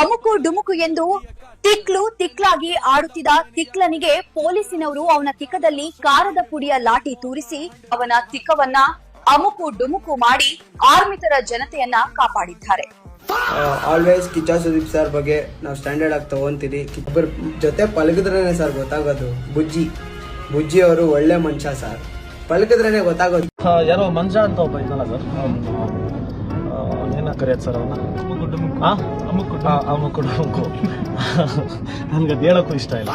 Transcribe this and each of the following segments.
ಅಮುಕು ಡುಮುಕು ಎಂದು ತಿಕ್ಲಾಗಿ ಆಡುತ್ತಿದ್ದ ತಿಕ್ಲನಿಗೆ ಪೊಲೀಸಿನವರು ಅವನ ತಿಕ್ಕದಲ್ಲಿ ಕಾರದ ಪುಡಿಯ ಲಾಠಿ ತೂರಿಸಿ ಅವನ ತಿಕ್ಕವನ್ನ ಅಮುಕು ಡುಮುಕು ಮಾಡಿ ಆರ್ಮಿತರ ಜನತೆಯನ್ನ ಕಾಪಾಡಿದ್ದಾರೆ. ಆಲ್ವೇಸ್ ಕಿಚ್ಚ ಸುದೀಪ್ ಸರ್ ಬಗ್ಗೆ ನಾವು ಸ್ಟ್ಯಾಂಡರ್ಡ್ ಆಗಿ ತಗೊಂತೀವಿ. ಒಬ್ಬರ ಜೊತೆ ಪಳಗಿದ್ರೇನೆ ಸರ್ ಗೊತ್ತಾಗೋದು. ಬುಜ್ಜಿ ಅವರು ಒಳ್ಳೆ ಮನುಷ್ಯ ಸರ್, ಪಳಗಿದ್ರೇನೆ ಗೊತ್ತಾಗೋದು. ಯಾರೋ ಮಂಜ ಅಂತ ಒಬ್ಬ ಇದ್ನಲ್ಲ ಸರ್, ಏನ ಕರೆಯೋದು ಸರ್ ಅವನ್ನ, ಅಮುಕು ಡುಮುಕು. ನನ್ಗೆ ಅದು ಹೇಳಕ್ಕೂ ಇಷ್ಟ ಇಲ್ಲ.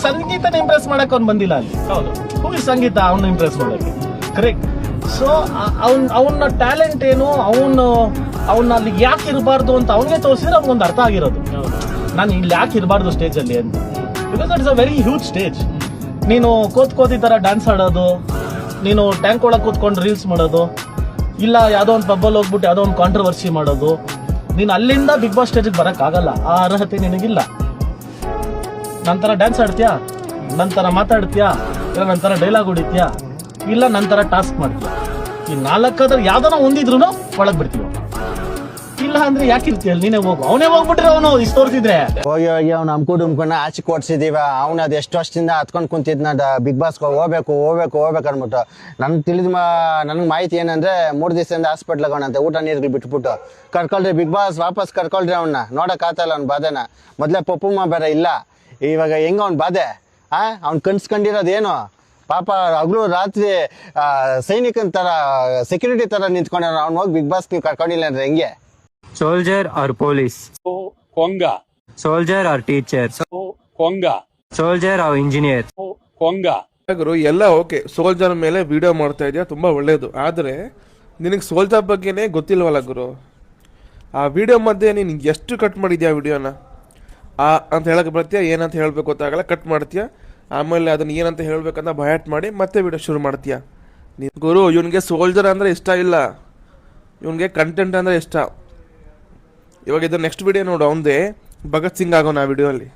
ಸಂಗೀತನ ಇಂಪ್ರೆಸ್ ಮಾಡಕ್ ಅವ್ನು ಬಂದಿಲ್ಲ ಅಲ್ಲಿ. ಹೌದು, ಹೋಗಿ ಸಂಗೀತ ಅವನ್ನ ಇಂಪ್ರೆಸ್ ಮಾಡಕ್ಕೆ ಕರೆಕ್ಟ್. ಸೊ ಅವನ ಟ್ಯಾಲೆಂಟ್ ಏನು, ಅವನ್ನ ಅಲ್ಲಿ ಯಾಕೆ ಇರಬಾರ್ದು ಅಂತ ಅವನಿಗೆ ತೋರಿಸಿದ್ರೆ ಅವ್ನಿಗೊಂದು ಅರ್ಥ ಆಗಿರೋದು, ನಾನು ಇಲ್ಲಿ ಯಾಕೆ ಇರಬಾರ್ದು ಸ್ಟೇಜ್ ಅಲ್ಲಿ ಅಂತ. Because that is a very huge stage. ನೀನು ಕೋತಿ ತರ ಡ್ಯಾನ್ಸ್ ಆಡೋದು, ನೀನು ಟ್ಯಾಂಕ್ ಒಳಗೆ ಕೂತ್ಕೊಂಡು ರೀಲ್ಸ್ ಮಾಡೋದು, ಇಲ್ಲ ಯಾವುದೋ ಒಂದು ಪಬ್ಬಲ್ಲಿ ಹೋಗ್ಬಿಟ್ಟು ಯಾವುದೋ ಒಂದು ಕಾಂಟ್ರವರ್ಸಿ ಮಾಡೋದು, ನೀನು ಅಲ್ಲಿಂದ ಬಿಗ್ ಬಾಸ್ ಸ್ಟೇಜಿಗೆ ಬರೋಕ್ಕಾಗಲ್ಲ. ಆ ಅರ್ಹತೆ ನಿನಗಿಲ್ಲ. ನಂತರ ಡ್ಯಾನ್ಸ್ ಆಡ್ತೀಯಾ, ನಂತರ ಮಾತಾಡ್ತೀಯಾ, ಇಲ್ಲ ನಂತರ ಡೈಲಾಗ್ ಹೊಡಿತೀಯಾ, ಇಲ್ಲ ನಂತರ ಟಾಸ್ಕ್ ಮಾಡ್ತೀಯ. ಈ ನಾಲ್ಕಾದ್ರೆ ಯಾವ್ದಾನ ಒಂದಿದ್ರು ಒಳಗ್ ಬಿಡ್ತೀವಿ. ಇಲ್ಲ ಅಂದ್ರೆ ಯಾಕಿರ್ತೀಯ, ನೀನೇ ಹೋಗು. ಅವನೇ ಹೋಗ್ಬಿಟ್ರೆ ಅವನು ಇಷ್ಟು ತೋರ್ಸಿದ್ರೆ ಹೋಗಿ ಅವ್ನು ಅಮ್ಕೊಂಡ ಆಚೆ ಕೊಡ್ಸಿದೀವ. ಅವ್ನು ಅದು ಎಷ್ಟು ವರ್ಷದಿಂದ ಹತ್ಕೊಂಡ್ ಕುಂತಿದ್ನ ಬಿಗ್ ಬಾಸ್ ಹೋಗ್ಬೇಕು ಅನ್ಬಿಟ್ಟು. ನನ್ಗೆ ಮಾಹಿತಿ ಏನಂದ್ರೆ 3 ದಿವಸದಿಂದ ಹಾಸ್ಪಿಟ್ಲ್ ಅವನಂತೆ, ಊಟ ನೀರು ಬಿಟ್ಬಿಟ್ಟು ಕರ್ಕೊಳ್ರಿ ಬಿಗ್ ಬಾಸ್ ವಾಪಸ್ ಕರ್ಕೊಳ್ರಿ ಅವನ್ನ. ನೋಡಕ್ ಆತಲ್ಲ ಅವ್ನ ಬಾಧೆನ. ಮೊದ್ಲೇ ಪಪ್ಪುಮ್ಮ ಬೇರೆ ಇಲ್ಲ, ಇವಾಗ ಹೆಂಗ ಅವ್ನ ಬಾಧೆ. ಅವ್ನ್ ಕನ್ಸ್ಕೊಂಡಿರೋದೇನು ಪಾಪ, ಹಗಲು ರಾತ್ರಿ ಸೈನಿಕನ್ ತರ ಸೆಕ್ಯೂರಿಟಿ ತರ ನಿಂತ್ಕೊಂಡ. ಅವ್ನು ಹೋಗಿ ಬಿಗ್ ಬಾಸ್ ನೀವು ಕರ್ಕೊಂಡಿಲ್ಲ ಅಂದ್ರೆ ಹೆಂಗೆ? Soldier or police? Konga. Soldier or teacher? Konga. Soldier or engineer? Konga. ಎಲ್ಲ ಓಕೆ, ಸೋಲ್ಜರ್ ಮೇಲೆ ವಿಡಿಯೋ ಮಾಡ್ತಾ ಇದೆಯಾ, ತುಂಬಾ ಒಳ್ಳೇದು. ಆದ್ರೆ ನಿನಗೆ ಸೋಲ್ಜರ್ ಬಗ್ಗೆನೇ ಗೊತ್ತಿಲ್ವಲ್ಲ ಗುರು. ಆ ವಿಡಿಯೋ ಮಧ್ಯೆ ನೀನು ಎಷ್ಟು ಕಟ್ ಮಾಡಿದ್ಯಾ ವಿಡಿಯೋನ ಅಂತ ಹೇಳಕ್ ಬರ್ತೀಯ, ಏನಂತ ಹೇಳ್ಬೇಕು ಗೊತ್ತಾಗಲ್ಲ, ಕಟ್ ಮಾಡ್ತೀಯ. ಆಮೇಲೆ ಅದನ್ನ ಏನಂತ ಹೇಳ್ಬೇಕಂತ ಬಯಾಟ್ ಮಾಡಿ ಮತ್ತೆ ವಿಡಿಯೋ ಶುರು ಮಾಡ್ತೀಯ. ಗುರು, ಇವನಿಗೆ ಸೋಲ್ಜರ್ ಅಂದ್ರೆ ಇಷ್ಟ ಇಲ್ಲ, ಇವನಿಗೆ ಕಂಟೆಂಟ್ ಅಂದ್ರೆ ಇಷ್ಟ. ಇವಾಗ ಇದು ನೆಕ್ಸ್ಟ್ ವಿಡಿಯೋ ನೋಡು, ಅವಂದೇ ಭಗತ್ ಸಿಂಗ್ ಆಗೋಣ ಆ ವಿಡಿಯೋ ಅಲ್ಲಿ.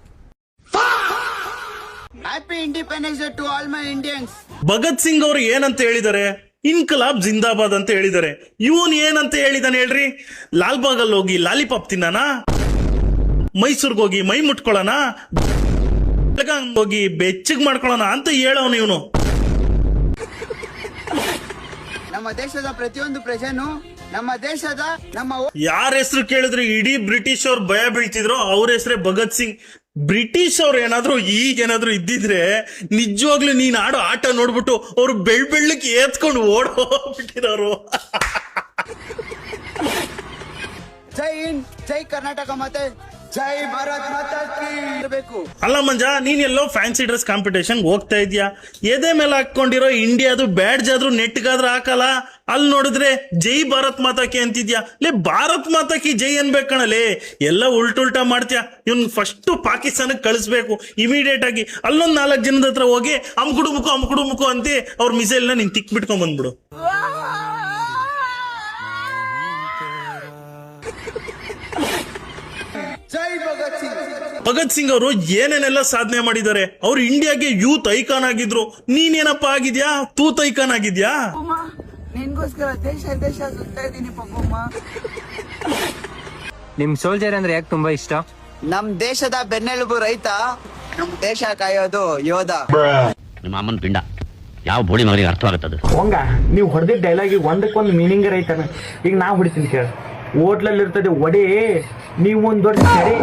Happy independence day to all my Indians. Bhagat Singh ಅವರು ಏನಂತ ಹೇಳಿದ್ದಾರೆ? ಇನ್ಕಲಾಬ್ ಜಿಂದಾಬಾದ್ ಅಂತ ಹೇಳಿದ್ದಾರೆ. ಇವನ್ ಏನಂತ ಹೇಳಿದಾನೆ ಹೇಳ್ರಿ? ಲಾಲ್ಬಾಗ್ ಅಲ್ಲಿ ಹೋಗಿ ಲಾಲಿಪಾಪ್ ತಿನ್ನಾನ, ಮೈಸೂರ್ಗೆ ಹೋಗಿ ಮೈ ಮುಟ್ಕೊಳ್ಳೋಣ, ಹೋಗಿ ಬೆಚ್ಚಗ್ ಮಾಡ್ಕೊಳ್ಳೋಣ ಅಂತ ಹೇಳೋನು ಇವನು. ನಮ್ಮ ದೇಶದ ಪ್ರತಿಯೊಂದು ಪ್ರಜೆನು ನಮ್ಮ ದೇಶದ ಯಾರ ಹೆಸರು ಕೇಳಿದ್ರು ಇಡೀ ಬ್ರಿಟಿಷ್ ಅವ್ರು ಭಯ ಬೀಳ್ತಿದ್ರು, ಅವ್ರ ಹೆಸರೇ ಭಗತ್ ಸಿಂಗ್. ಬ್ರಿಟಿಷ್ ಅವ್ರು ಈಗೇನಾದ್ರು ಇದ್ದಿದ್ರೆ ನಿಜವಾಗ್ಲೂ ನೀನ್ ಆಡೋ ಆಟ ನೋಡ್ಬಿಟ್ಟು ಅವ್ರು ಬೆಳ್ಳಕ್ಕೆ ಏತ್ಕೊಂಡು ಓಡೋಗ್ಬಿಟ್ಟಿರೋರು. ಜೈ ಹಿಂದ್, ಜೈ ಕರ್ನಾಟಕ, ಮತ್ತೆ ಜೈ ಭಾರತ್ ಮಾತಾ ಕೀ ಇರಬೇಕು. ಅಲ್ಲ ಮಂಜ, ನೀನ್ ಎಲ್ಲೋ ಫ್ಯಾನ್ಸಿ ಡ್ರೆಸ್ ಕಾಂಪಿಟೇಷನ್ ಹೋಗ್ತಾ ಇದ್ಯಾ, ಎದೆ ಮೇಲೆ ಹಾಕೊಂಡಿರೋ ಇಂಡಿಯಾದು ಬ್ಯಾಡ್ಜ್ ಆದ್ರೂ ನೆಟ್ಗಾದ್ರೂ ಹಾಕಲ್ಲ. ಅಲ್ಲಿ ನೋಡಿದ್ರೆ ಜೈ ಭಾರತ್ ಮಾತಾಕಿ ಅಂತಿದ್ಯಾ. ಭಾರತ್ ಮಾತಾಕಿ ಜೈ ಅನ್ಬೇಕಣಲೇ, ಎಲ್ಲ ಉಲ್ಟಾ ಮಾಡ್ತೀಯಾ. ಇವ್ನ್ ಫಸ್ಟ್ ಪಾಕಿಸ್ತಾನಕ್ಕೆ ಕಳಿಸ್ಬೇಕು ಇಮಿಡಿಯೇಟ್ ಆಗಿ. ಅಲ್ಲೊಂದ್ 4 ಜನದ ಹತ್ರ ಹೋಗಿ ಅಮ್ಕುಡುಮುಕು ಅಂತಿ ಅವ್ರ ಮಿಸೈಲ್ ನ ನೀನ್ ತಿಕ್ ಬಿಟ್ಕೊಂಡ್ ಬಂದ್ಬಿಡು. ಭಗತ್ ಸಿಂಗ್ ಅವರು ಏನೇನೆಲ್ಲ ಸಾಧನೆ ಮಾಡಿದ್ದಾರೆ. ಅವ್ರು ಇಂಡಿಯಾಗೆ ಯೂತ್ ಐಕಾನ್ ಆಗಿದ್ರು. ನೀನೇನಪ್ಪ ಆಗಿದ್ಯಾ? ತೂತ್ ಐಕಾನ್ ಆಗಿದ್ಯಾ? ನಿನ್ಗೋಸ್ಕರ ದೇಶ ಸುತ್ತಾ ಇದೀನಿ ಪಪ್ಪಮ್ಮ. ನಿಮ್ ಸೋಲ್ಜರ್ ಅಂದ್ರೆ ಯಾಕೆ ತುಂಬಾ ಇಷ್ಟ? ನಮ್ ದೇಶದ ಬೆನ್ನೆಲುಬು ರೈತ, ನಮ್ ದೇಶ ಕಾಯೋದು ಯೋಧ. ನಿಮ್ಮ ಅಮ್ಮನ ಪಿಂಡ ಯಾವ ಬೋಳಿ ಮಗನಿಗೆ ಅರ್ಥವಾಗುತ್ತದೆ? ಹಂಗ ನೀವು ಹೊಡೆದಿದ್ದ ಡೈಲಾಗಿ ಒಂದಕ್ಕೊಂದು ಮೀನಿಂಗ್ ರೈತಾನೆ. ಈಗ ನಾ ಹೊಡಿತೀನಿ ಕೇಳ, ಹೋಟ್ಲಲ್ಲಿ ಇರ್ತದೆ ಒಡೆ, ನೀವು ಒಂದ್ ದೊಡ್ಡ ಸರಿ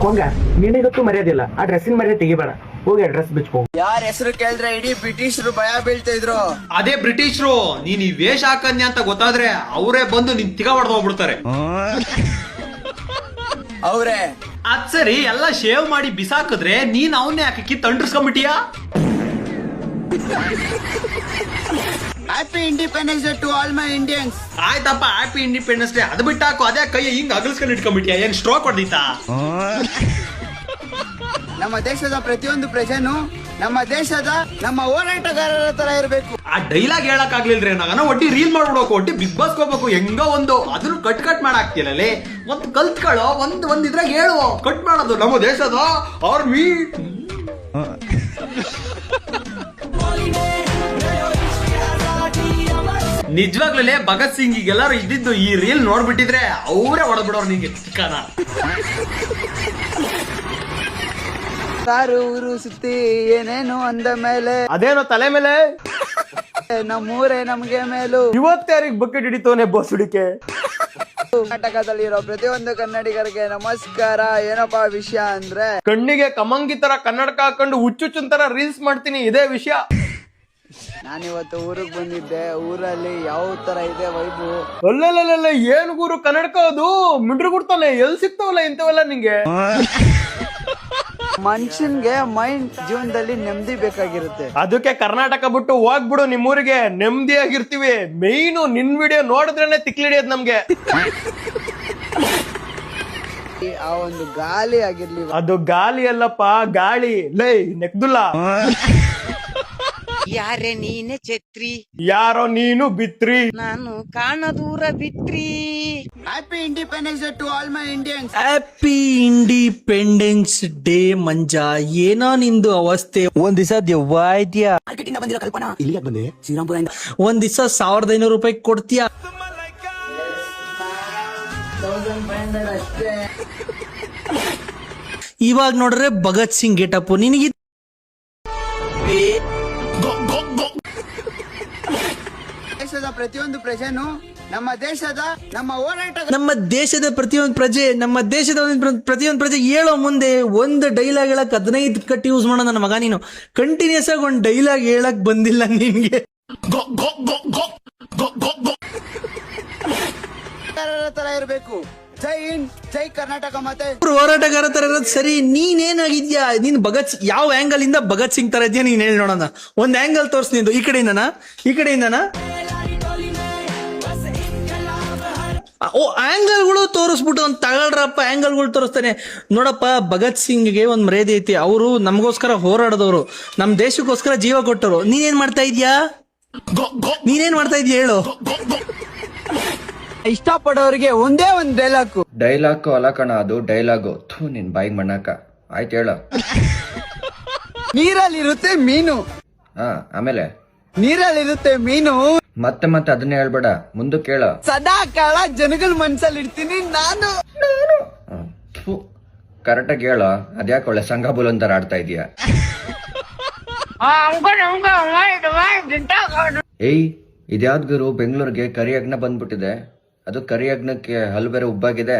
ಕೊಂಗ. ನಿನಗತ್ತು ಮರ್ಯಾದಿಲ್ಲ, ಆ ಡ್ರೆಸ್ಸಿನ ಮರ್ಯಾದೆ ತೆಗಿಬೇಡ, ಹೋಗಿ ಆ ಡ್ರೆಸ್ ಬಿಚ್ಕೊ. ಯಾರ ಹೆಸರು ಕೇಳಿದ್ರೆ ಇಡೀ ಬ್ರಿಟಿಷರು ಭಯ ಬೀಳ್ತಾ ಇದ್ರು. ಅದೇ ಬ್ರಿಟಿಷರು ನೀನ್ ಈ ವೇಷ ಹಾಕನ್ಯ ಅಂತ ಗೊತ್ತಾದ್ರೆ ಅವರೇ ಬಂದು ನಿನ್ ತಿಗ ಹೊಡೆದು ಹೋಗ್ಬಿಡ್ತಾರೆ. ಅವ್ರೆ ಅದ್ ಸರಿ, ಎಲ್ಲ ಶೇವ್ ಮಾಡಿ ಬಿಸಾಕಿದ್ರೆ ನೀನ್ ಅವನ್ನೇ ಹಾಕಿ ತಂಡ್ರಿಸ್ಕೊಂಡ್ಬಿಟ್ಟಿಯಾ? Happy independence day to all my Indians. ಆಯ್ತಪ್ಪ, ಹ್ಯಾಪಿ ಇಂಡಿಪೆಂಡೆನ್ಸ್ ಡೇ ಅದು ಬಿಟ್ಟಾಕು. ಅದೇ ಕೈ ಹಿಂಗ್ ಅಗಲ್ಸ್ಕೊಂಡು ಇಟ್ಕೊಂಡ್ಬಿಟ್ಟಿಯಾ? ಏನ್ ಸ್ಟ್ರೋಕ್ ಹೊಡೆದಿತ್ತಾ? ನಮ್ಮ ದೇಶದ ಪ್ರತಿಯೊಂದು ಪ್ರಜೆನು ನಮ್ಮ ಹೋರಾಟಗಾರರ ತರ ಇರಬೇಕು. ಆ ಡೈಲಾಗ್ ಹೇಳಕ್ ಆಗ್ಲಿಲ್ರಿ ನಾಗನ ಒಟ್ಟಿ ರೀಲ್ ಮಾಡ್ಬಿಡ್ಬೇಕು, ಒಟ್ಟಿ ಬಿಗ್ ಬಾಸ್ ಹೋಗ್ಬೇಕು. ಹೆಂಗ ಒಂದು ಅದನ್ನು ಕಟ್ ಮಾಡಾಕ್ತಿಲ್ಲೇ. ಒಂದ್ ಕಲ್ತ್ಕೊಳ್ಳೋ, ಒಂದ್ ಇದ್ರಾಗ ಹೇಳುವ ಕಟ್ ಮಾಡೋದು. ನಮ್ಮ ದೇಶದ ಆರ್ಮಿ ನಿಜವಾಗ್ಲೂ ಭಗತ್ ಸಿಂಗ್ ಎಲ್ಲಾರು ಇದ್ದಿದ್ದು ಈ ರೀಲ್ ನೋಡ್ಬಿಟ್ಟಿದ್ರೆ ಅವರೇ ಹೊಡೆದ್ಬಿಡೋರು ನಿಂಗೆ ಚಿಕ್ಕನ. ಕಾರು ಊರು ಸುತ್ತಿ ಏನೇನು ಅಂದ ಮೇಲೆ ಅದೇನೋ ತಲೆ ಮೇಲೆ ನಮ್ಮೂರೇ ನಮ್ಗೆ ಮೇಲು. ಇವತ್ತಾರಿಗೆ ಬಕೆಟ್ ಹಿಡಿತವನೆ ಬಸ್ ಹುಡಿಕೆ. ಕರ್ನಾಟಕದಲ್ಲಿರೋ ಪ್ರತಿಯೊಂದು ಕನ್ನಡಿಗರಿಗೆ ನಮಸ್ಕಾರ. ಏನಪ್ಪಾ ವಿಷಯ ಅಂದ್ರೆ, ಕಣ್ಣಿಗೆ ಕಮಂಗಿ ತರ ಕನ್ನಡಕ ಹಾಕೊಂಡು ಹುಚ್ಚುಚ್ಚನ್ ತರ ರೀಲ್ಸ್ ಮಾಡ್ತೀನಿ, ಇದೇ ವಿಷಯ. ನಾನಿವತ್ತು ಊರಿಗೆ ಬಂದಿದ್ದೆ. ಊರಲ್ಲಿ ಯಾವ ತರ ಇದೆ ವೈಬು. ಅಲ್ಲಲ್ಲ ಏನ್ ಗುರು ಕನ್ನಡಕ ಅದು ಮಿಂಡ್ರು ಗುಡ್ತಾನೆ, ಎಲ್ ಸಿಗ್ತಾವಲ್ಲ ಇಂಥವೆಲ್ಲ ನಿಂಗೆ. ಮನುಷ್ಯನ್ಗೆ ಮೈಂಡ್ ಜೀವನದಲ್ಲಿ ನೆಮ್ಮದಿ ಬೇಕಾಗಿರುತ್ತೆ. ಅದಕ್ಕೆ ಕರ್ನಾಟಕ ಬಿಟ್ಟು ಹೋಗ್ಬಿಡು ನಿಮ್ಮೂರಿಗೆ, ನೆಮ್ಮದಿಯಾಗಿರ್ತೀವಿ. ಮೇಯ್ನು ನಿನ್ ವಿಡಿಯೋ ನೋಡಿದ್ರೇನೆ ತಿಕ್ಲಿಡಿಯೋದು ನಮ್ಗೆ. ಆ ಒಂದು ಗಾಳಿ ಆಗಿರ್ಲಿ. ಅದು ಗಾಲಿ ಅಲ್ಲಪ್ಪ, ಗಾಳಿ. ಲೈ ನೆಕ್ದುಲ್ಲ. ಯಾರೇ ನೀನೆ ಛತ್ರಿ, ಯಾರೋ ನೀನು ಬಿತ್ರಿ, ನಾನು ಕಾಣದೂರ ಬಿತ್ರಿ. Happy independence day to all my Indians. Happy independence day Manja. ಏನೋ ನಿಂದು ಅವಸ್ಥೆ. ಒಂದ್ ದಿವಸ ದೆವ್ವ ಇದ್ಯಾ, ಒಂದ್ ದಿವಸ 1500 ರೂಪಾಯಿ ಕೊಡ್ತೀಯಾ. ಇವಾಗ ನೋಡ್ರೆ ಭಗತ್ ಸಿಂಗ್ ಗೆಟಪ್ ನಿನಗೆ. ದೇಶದ ಪ್ರತಿಯೊಂದು ಪ್ರಜೆನು ನಮ್ಮ ದೇಶದ ನಮ್ಮ ಹೋರಾಟ. ನಮ್ಮ ದೇಶದ ಪ್ರತಿಯೊಂದು ಪ್ರಜೆ, ನಮ್ಮ ದೇಶದ ಪ್ರತಿಯೊಂದು ಪ್ರಜೆ ಹೇಳೋ ಮುಂದೆ ಒಂದು ಡೈಲಾಗ್ ಹೇಳಕ್ 15 ಕಟ್ ಯೂಸ್ ಮಾಡೋ ನನ್ನ ಮಗ ನೀನು. ಕಂಟಿನ್ಯೂಸ್ ಆಗಿ ಒಂದು ಡೈಲಾಗ್ ಹೇಳಕ್ ಬಂದಿಲ್ಲ ನಿನ್ಗೆ. ತರ ಇರಬೇಕು. ಜೈ ಹಿಂದ್, ಜೈ ಕರ್ನಾಟಕ. ಮತ್ತೆ ಹೋರಾಟಗಾರ ತರ ಇರೋದು ಸರಿ. ನೀನೇನಾಗಿದ್ಯಾ? ನೀನ್ ಯಾವ ಆಂಗಲ್ ಇಂದ ಭಗತ್ ಸಿಂಗ್ ತರ ಇದೆಯಾ ನೀನ್ ಹೇಳಿ ನೋಡೋಣ. ಒಂದ್ ಆಂಗಲ್ ತೋರ್ಸ್ ನಿಂದು. ಈ ಕಡೆಯಿಂದನಾ ಓ ಆಂಗಲ್ಗಳು ತೋರಿಸ್ಬಿಟ್ಟು ಒಂದ್ ತಗೊಳ್ರಪ್ಪ. ಆಂಗಲ್ಗಳು ತೋರಿಸ್ತಾನೆ ನೋಡಪ್ಪ. ಭಗತ್ ಸಿಂಗ್ಗೆ ಒಂದ್ ಮರ್ಯಾದೆ ಐತಿ. ಅವರು ನಮಗೋಸ್ಕರ ಹೋರಾಡದವ್ರು, ನಮ್ ದೇಶಕ್ಕೋಸ್ಕರ ಜೀವ ಕೊಟ್ಟರು. ನೀನೇನ್ ಮಾಡ್ತಾ ಇದ್ಯಾ ಹೇಳು. ಇಷ್ಟಪಡೋರಿಗೆ ಒಂದೇ ಒಂದ್ ಡೈಲಾಗ್ ಅಲ್ಲ ಕಣ, ಅದು ಡೈಲಾಗು. ನಿನ್ ಬಾಯಿಗೆ ಮಣ್ಣಾಕ. ಆಯ್ತು ಹೇಳು. ನೀರಲ್ಲಿರುತ್ತೆ ಮೀನು. ಆಮೇಲೆ ನೀರಲ್ಲಿರುತ್ತೆ ಮೀನು. ಮತ್ತೆ ಅದನ್ನೇ ಹೇಳ್ಬೇಡ, ಮುಂದಕ್ಕೆ ಕೇಳ. ಸದಾ ಕಾಲ ಜನಗಳ ಮನ್ಸಲ್ಲಿ ಇರ್ತೀನಿ ನಾನು. ಕರೆಕ್ಟಾಗಿ ಹೇಳ. ಅದ್ಯಾಕೆ ಒಳ್ಳೆ ಸಂಘ ಬುಲಂತರ ಆಡ್ತಾ ಇದೀಯ. ಏಯ್ ಇದ್ಯಾವ್ದು ಗುರು, ಬೆಂಗಳೂರಿಗೆ ಕರಿಯಜ್ಞ ಬಂದ್ಬಿಟ್ಟಿದೆ. ಅದು ಕರಿಯಜ್ಞಕ್ಕೆ ಹಲ್ಲು ಬೇರೆ ಉಬ್ಬಾಗಿದೆ.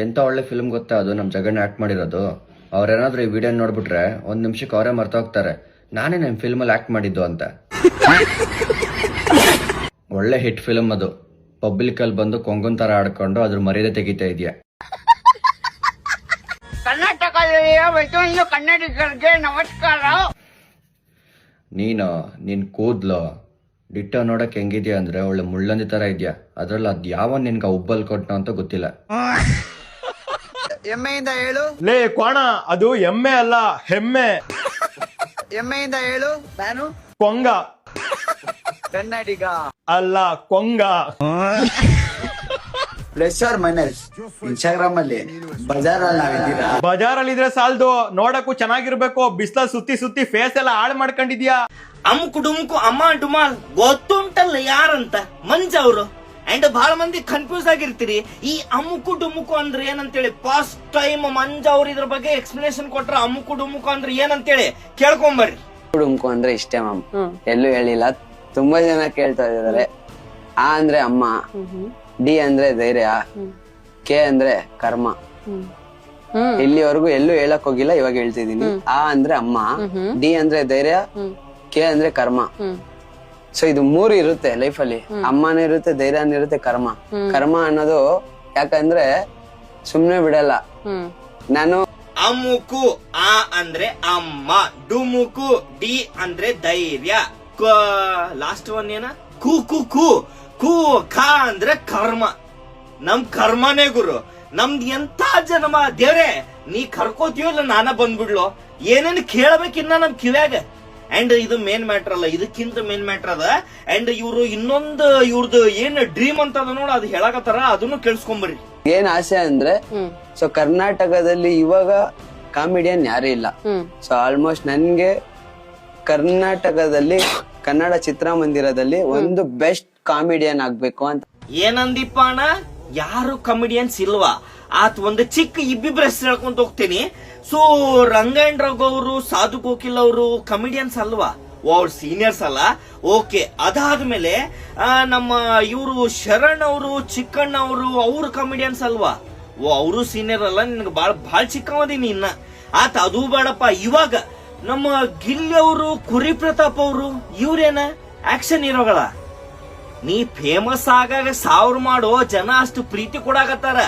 ಎಂತ ಒಳ್ಳೆ ಫಿಲ್ಮ್ ಗೊತ್ತಾ ಅದು, ನಮ್ ಜಗಣ್ಣ ಆಕ್ಟ್ ಮಾಡಿರೋದು. ಅವ್ರೇನಾದ್ರೂ ಈ ವಿಡಿಯೋ ನೋಡ್ಬಿಟ್ರೆ 1 ನಿಮಿಷಕ್ಕೆ ಅವರೇ ಮರ್ತೋಗ್ತಾರೆ ನಾನೇ ನಮ್ ಫಿಲ್ಮ್ ಅಲ್ಲಿ ಆಕ್ಟ್ ಮಾಡಿದ್ದು ಅಂತ. ಒಳ್ಳೆ ಹಿಟ್ ಫಿಲ್ಮ್ ಅದು. ಪಬ್ಲಿಕ್ ಅಲ್ಲಿ ಬಂದು ಕೊಂಗನ್ ತರ ಆಡ್ಕೊಂಡು ಅದ್ರ ಮರ್ಯಾದೆ ತೆಗಿತಾ ಇದೆಯಾ. ಕರ್ನಾಟಕದಲ್ಲಿ ಕನ್ನಡಿಗರಿಗೆ ನಮಸ್ಕಾರ. ನಿನ್ ಕೂದ್ಲು ಡಿಟ್ಟೋ ನೋಡಕ್ ಹೆಂಗಿದ್ಯಾ ಅಂದ್ರೆ ಒಳ್ಳೆ ಮುಳ್ಳಂದಿ ತರ ಇದ್ಯಾ. ಅದ್ರಲ್ಲಿ ಅದ್ ಯಾವ ನಿನ್ಗ ಉಬ್ಬಲ್ ಕೊಟ್ನ ಅಂತ ಗೊತ್ತಿಲ್ಲ. ಎಮ್ಮೆಯಿಂದ ಹೇಳು. ಲೇ ಕೋಣ, ಅದು ಎಮ್ಮೆ ಅಲ್ಲ, ಹೆಮ್ಮೆ. ಎಮ್ಮೆಯಿಂದ ಹೇಳು. ನಾನು ಕೊಂಗ. ಕನ್ನಡಿಗ ಅಲ್ಲ, ಕೊಂಗ. ಪ್ಲಸ್ ಆರ್ ಮೈನಸ್ ಇನ್ಸ್ಟಾಗ್ರಾಮ್ ಅಲ್ಲಿ ಬಜಾರಲ್ಲಿ ಇದ್ರೆ ಸಾಲ್ದು, ನೋಡಕ್ಕೂ ಚೆನ್ನಾಗಿರ್ಬೇಕು. ಬಿಸ್ಲ ಸುತ್ತಿ ಫೇಸ್ ಎಲ್ಲ ಹಾಳು ಮಾಡ್ಕೊಂಡಿದ್ಯಾ. ಅಮ್ಕು ಡುಮ್ಕು ಅಮ್ಮ ಡುಮಾಲ್ ಗೊತ್ತುಂಟಲ್ಲ ಯಾರಂತ, ಮಂಜ ಅವರು. ಅಂಡ್ ಬಹಳ ಮಂದಿ ಕನ್ಫ್ಯೂಸ್ ಆಗಿರ್ತೀರಿ ಈ ಅಮ್ಮುಕು ಡುಮ್ಮುಕು ಅಂದ್ರೆ ಏನಂತೇಳಿ. ಫಸ್ಟ್ ಟೈಮ್ ಮಂಜ ಅವ್ರು ಇದ್ರ ಬಗ್ಗೆ ಎಕ್ಸ್ಪ್ಲನೇಷನ್ ಕೊಟ್ರ. ಅಮ್ಮುಕು ಡುಮ್ಮುಕು ಅಂದ್ರೆ ಏನಂತೇಳಿ ಕೇಳ್ಕೊಂಬರ್ರಿ. ಡುಮ್ಕು ಅಂದ್ರೆ ಇಷ್ಟೇ ಮ್ಯಾಮ್, ಎಲ್ಲೂ ಹೇಳಿಲ್ಲ. ತುಂಬಾ ಜನ ಕೇಳ್ತಾ ಇದಾರೆ. ಆ ಅಂದ್ರೆ ಅಮ್ಮ, ಡಿ ಅಂದ್ರೆ ಧೈರ್ಯ, ಕೆ ಅಂದ್ರೆ ಕರ್ಮ. ಇಲ್ಲಿವರೆಗೂ ಎಲ್ಲೂ ಹೇಳಕ್ ಹೋಗಿಲ್ಲ, ಇವಾಗ ಹೇಳ್ತಿದೀನಿ. ಆ ಅಂದ್ರೆ ಅಮ್ಮ, ಡಿ ಅಂದ್ರೆ ಧೈರ್ಯ, ಕೆ ಅಂದ್ರೆ ಕರ್ಮ. ಸೊ ಇದು 3 ಇರುತ್ತೆ ಲೈಫ್ ಅಲ್ಲಿ. ಅಮ್ಮನೂ ಇರುತ್ತೆ, ಧೈರ್ಯನೂ ಇರುತ್ತೆ, ಕರ್ಮ ಅನ್ನೋದು ಯಾಕಂದ್ರೆ ಸುಮ್ನೆ ಬಿಡಲ್ಲ. ನಾನು ಅಮ್ಮುಕು ಆ ಅಂದ್ರೆ ಅಮ್ಮ, ಡುಮುಕು ಡಿ ಅಂದ್ರೆ ಧೈರ್ಯ, ಲಾಸ್ಟ್ ಒನ್ ಏನ ಕು ಕು ಕು ಕು ಖ ಅಂದ್ರೆ ಕರ್ಮ. ನಮ್ ಕರ್ಮನೇ ಗುರು. ನಮ್ದು ಎಂತ ಜನ್ಮ ದೇವ್ರೆ, ನೀ ಕರ್ಕೋತೀವಲ್ಲ ನಾನ ಬಂದ್ಬಿಡ್ಲು. ಏನೇನು ಕೇಳಬೇಕಿನ್ನ ನಮ್ ಕಿವ್ಯಾಗ. ಅಂಡ್ ಇದು ಮೇನ್ ಮ್ಯಾಟರ್ ಅಲ್ಲ, ಇದಕ್ಕಿಂತ ಮೇನ್ ಮ್ಯಾಟರ್ ಅದ. ಅಂಡ್ ಇವ್ರು ಇನ್ನೊಂದು ಇವ್ರದ್ದು ಏನ್ ಡ್ರೀಮ್ ಅಂತ ಅದ ನೋಡ, ಅದು ಹೇಳಕತ್ತಾರ, ಅದನ್ನು ಕೇಳಿಸ್ಕೊಂಬರ್ರಿ. ಏನ್ ಆಸೆ ಅಂದ್ರೆ, ಸೊ ಕರ್ನಾಟಕದಲ್ಲಿ ಇವಾಗ ಕಾಮಿಡಿಯನ್ ಯಾರು ಇಲ್ಲ. ಸೊ ಆಲ್ಮೋಸ್ಟ್ ನನ್ಗೆ ಕರ್ನಾಟಕದಲ್ಲಿ ಕನ್ನಡ ಚಿತ್ರಮಂದಿರದಲ್ಲಿ ಒಂದು ಬೆಸ್ಟ್ ಕಾಮಿಡಿಯನ್ ಆಗ್ಬೇಕು ಅಂತ. ಏನಂದಿಪ್ಪ ಅಣ್ಣ? ಯಾರು ಕಮಿಡಿಯನ್ಸ್ ಇಲ್ವಾ? ಆತ್ ಒಂದು ಚಿಕ್ಕ ಇಬ್ಬಿಬ್ರ ಹೆಸರು ಹೇಳ್ಕೊಂತ ಹೋಗ್ತೀನಿ. ಸೊ ರಂಗಾಯಣ್ ರಘು ಅವರು, ಸಾಧು ಕೋಕಿಲ್ ಅವರು ಕಮಿಡಿಯನ್ಸ್ ಅಲ್ವಾ? ಅವ್ರ ಸೀನಿಯರ್ಸ್ ಅಲ್ಲ. ಓಕೆ, ಅದಾದ್ಮೇಲೆ ನಮ್ಮ ಇವರು ಶರಣ್ ಅವರು, ಚಿಕ್ಕಣ್ಣ ಅವರು ಕಮಿಡಿಯನ್ಸ್ ಅಲ್ವಾ? ಅವರು ಸೀನಿಯರ್ ಅಲ್ಲ, ನಿನ್ಗೆ ಬಾಳ್ ಚಿಕ್ಕವದೀನಿ ಇನ್ನ. ಅದು ಬೇಡಪ್ಪ. ಇವಾಗ ನಮ್ಮ ಗಿಲ್ಲಿ ಅವರು, ಕುರಿ ಪ್ರತಾಪ್ ಅವರು, ಇವ್ರೇನ ಆಕ್ಷನ್ ಹೀರೋಗಳ? ನೀ ಫೇಮಸ್ ಆಗಾಗ 1000 ಮಾಡೋ ಜನ ಅಷ್ಟು ಪ್ರೀತಿ ಕೊಡಾಕತ್ತಾರ.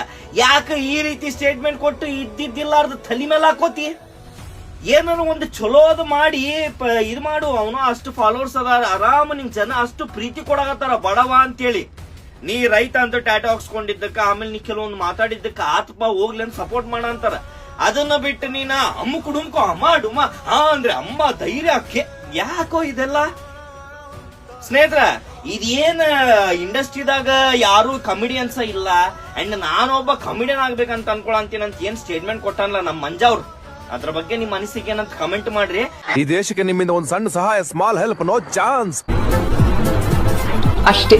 ಯಾಕೆ ಈ ರೀತಿ ಸ್ಟೇಟ್ಮೆಂಟ್ ಕೊಟ್ಟು ಇದ್ದಿದ್ದಿಲ್ಲಾರ್ದು ತಲೆ ಮೇಲೆ ಹಾಕೋತಿ? ಏನಾರು ಒಂದು ಚಲೋದು ಮಾಡಿ ಇದು ಮಾಡು. ಅವನು ಅಷ್ಟು ಫಾಲೋವರ್ಸ್ ಅದಾರ, ಆರಾಮ ನಿಮ್ ಜನ ಅಷ್ಟು ಪ್ರೀತಿ ಕೊಡಾಕತ್ತಾರ ಬಡವ ಅಂತೇಳಿ. ನೀ ರೈತ ಅಂತ ಟ್ಯಾಟೋ ಹಾಕ್ಸ್ಕೊಂಡಿದ್ದಕ್ಕ, ಆಮೇಲೆ ನೀ ಕೆಲವೊಂದು ಮಾತಾಡಿದ್ದಕ್ಕ ಆತ್ಪ ಹೋಗ್ಲಿ ಅಂತ ಸಪೋರ್ಟ್ ಮಾಡ ಅಂತಾರ. ಅದನ್ನ ಬಿಟ್ಟು ನೀನ ಅಮ್ಮ ಕುಡುಂಕೋ ಅಮ್ಮ ಡುಮ ಅಂದ್ರೆ ಅಮ್ಮ ಧೈರ್ಯ ಯಾಕೋ ಇದೆಲ್ಲ? ಸ್ನೇಹಿತರ, ಇದೇನ್ ಇಂಡಸ್ಟ್ರಿದಾಗ ಯಾರು ಕಮಿಡಿಯನ್ಸ್ ಇಲ್ಲ ಅಂಡ್ ನಾನೊಬ್ಬ ಕಮಿಡಿಯನ್ ಆಗ್ಬೇಕಂತ ಅನ್ಕೊಳಂತೀನಿ ಅಂತ ಏನ್ ಸ್ಟೇಟ್ಮೆಂಟ್ ಕೊಟ್ಟನಲ್ಲ ನಮ್ಮ ಮಂಜ ಅವ್ರು, ಅದ್ರ ಬಗ್ಗೆ ನಿಮ್ ಅನಿಸಿಕೆ ಏನಂತ ಕಮೆಂಟ್ ಮಾಡ್ರಿ. ಈ ದೇಶಕ್ಕೆ ನಿಮ್ಮಿಂದ ಒಂದು ಸಣ್ಣ ಸಹಾಯ, ಸ್ಮಾಲ್ ಹೆಲ್ಪ್, ನೋ ಚಾನ್ಸ್ ಅಷ್ಟೇ.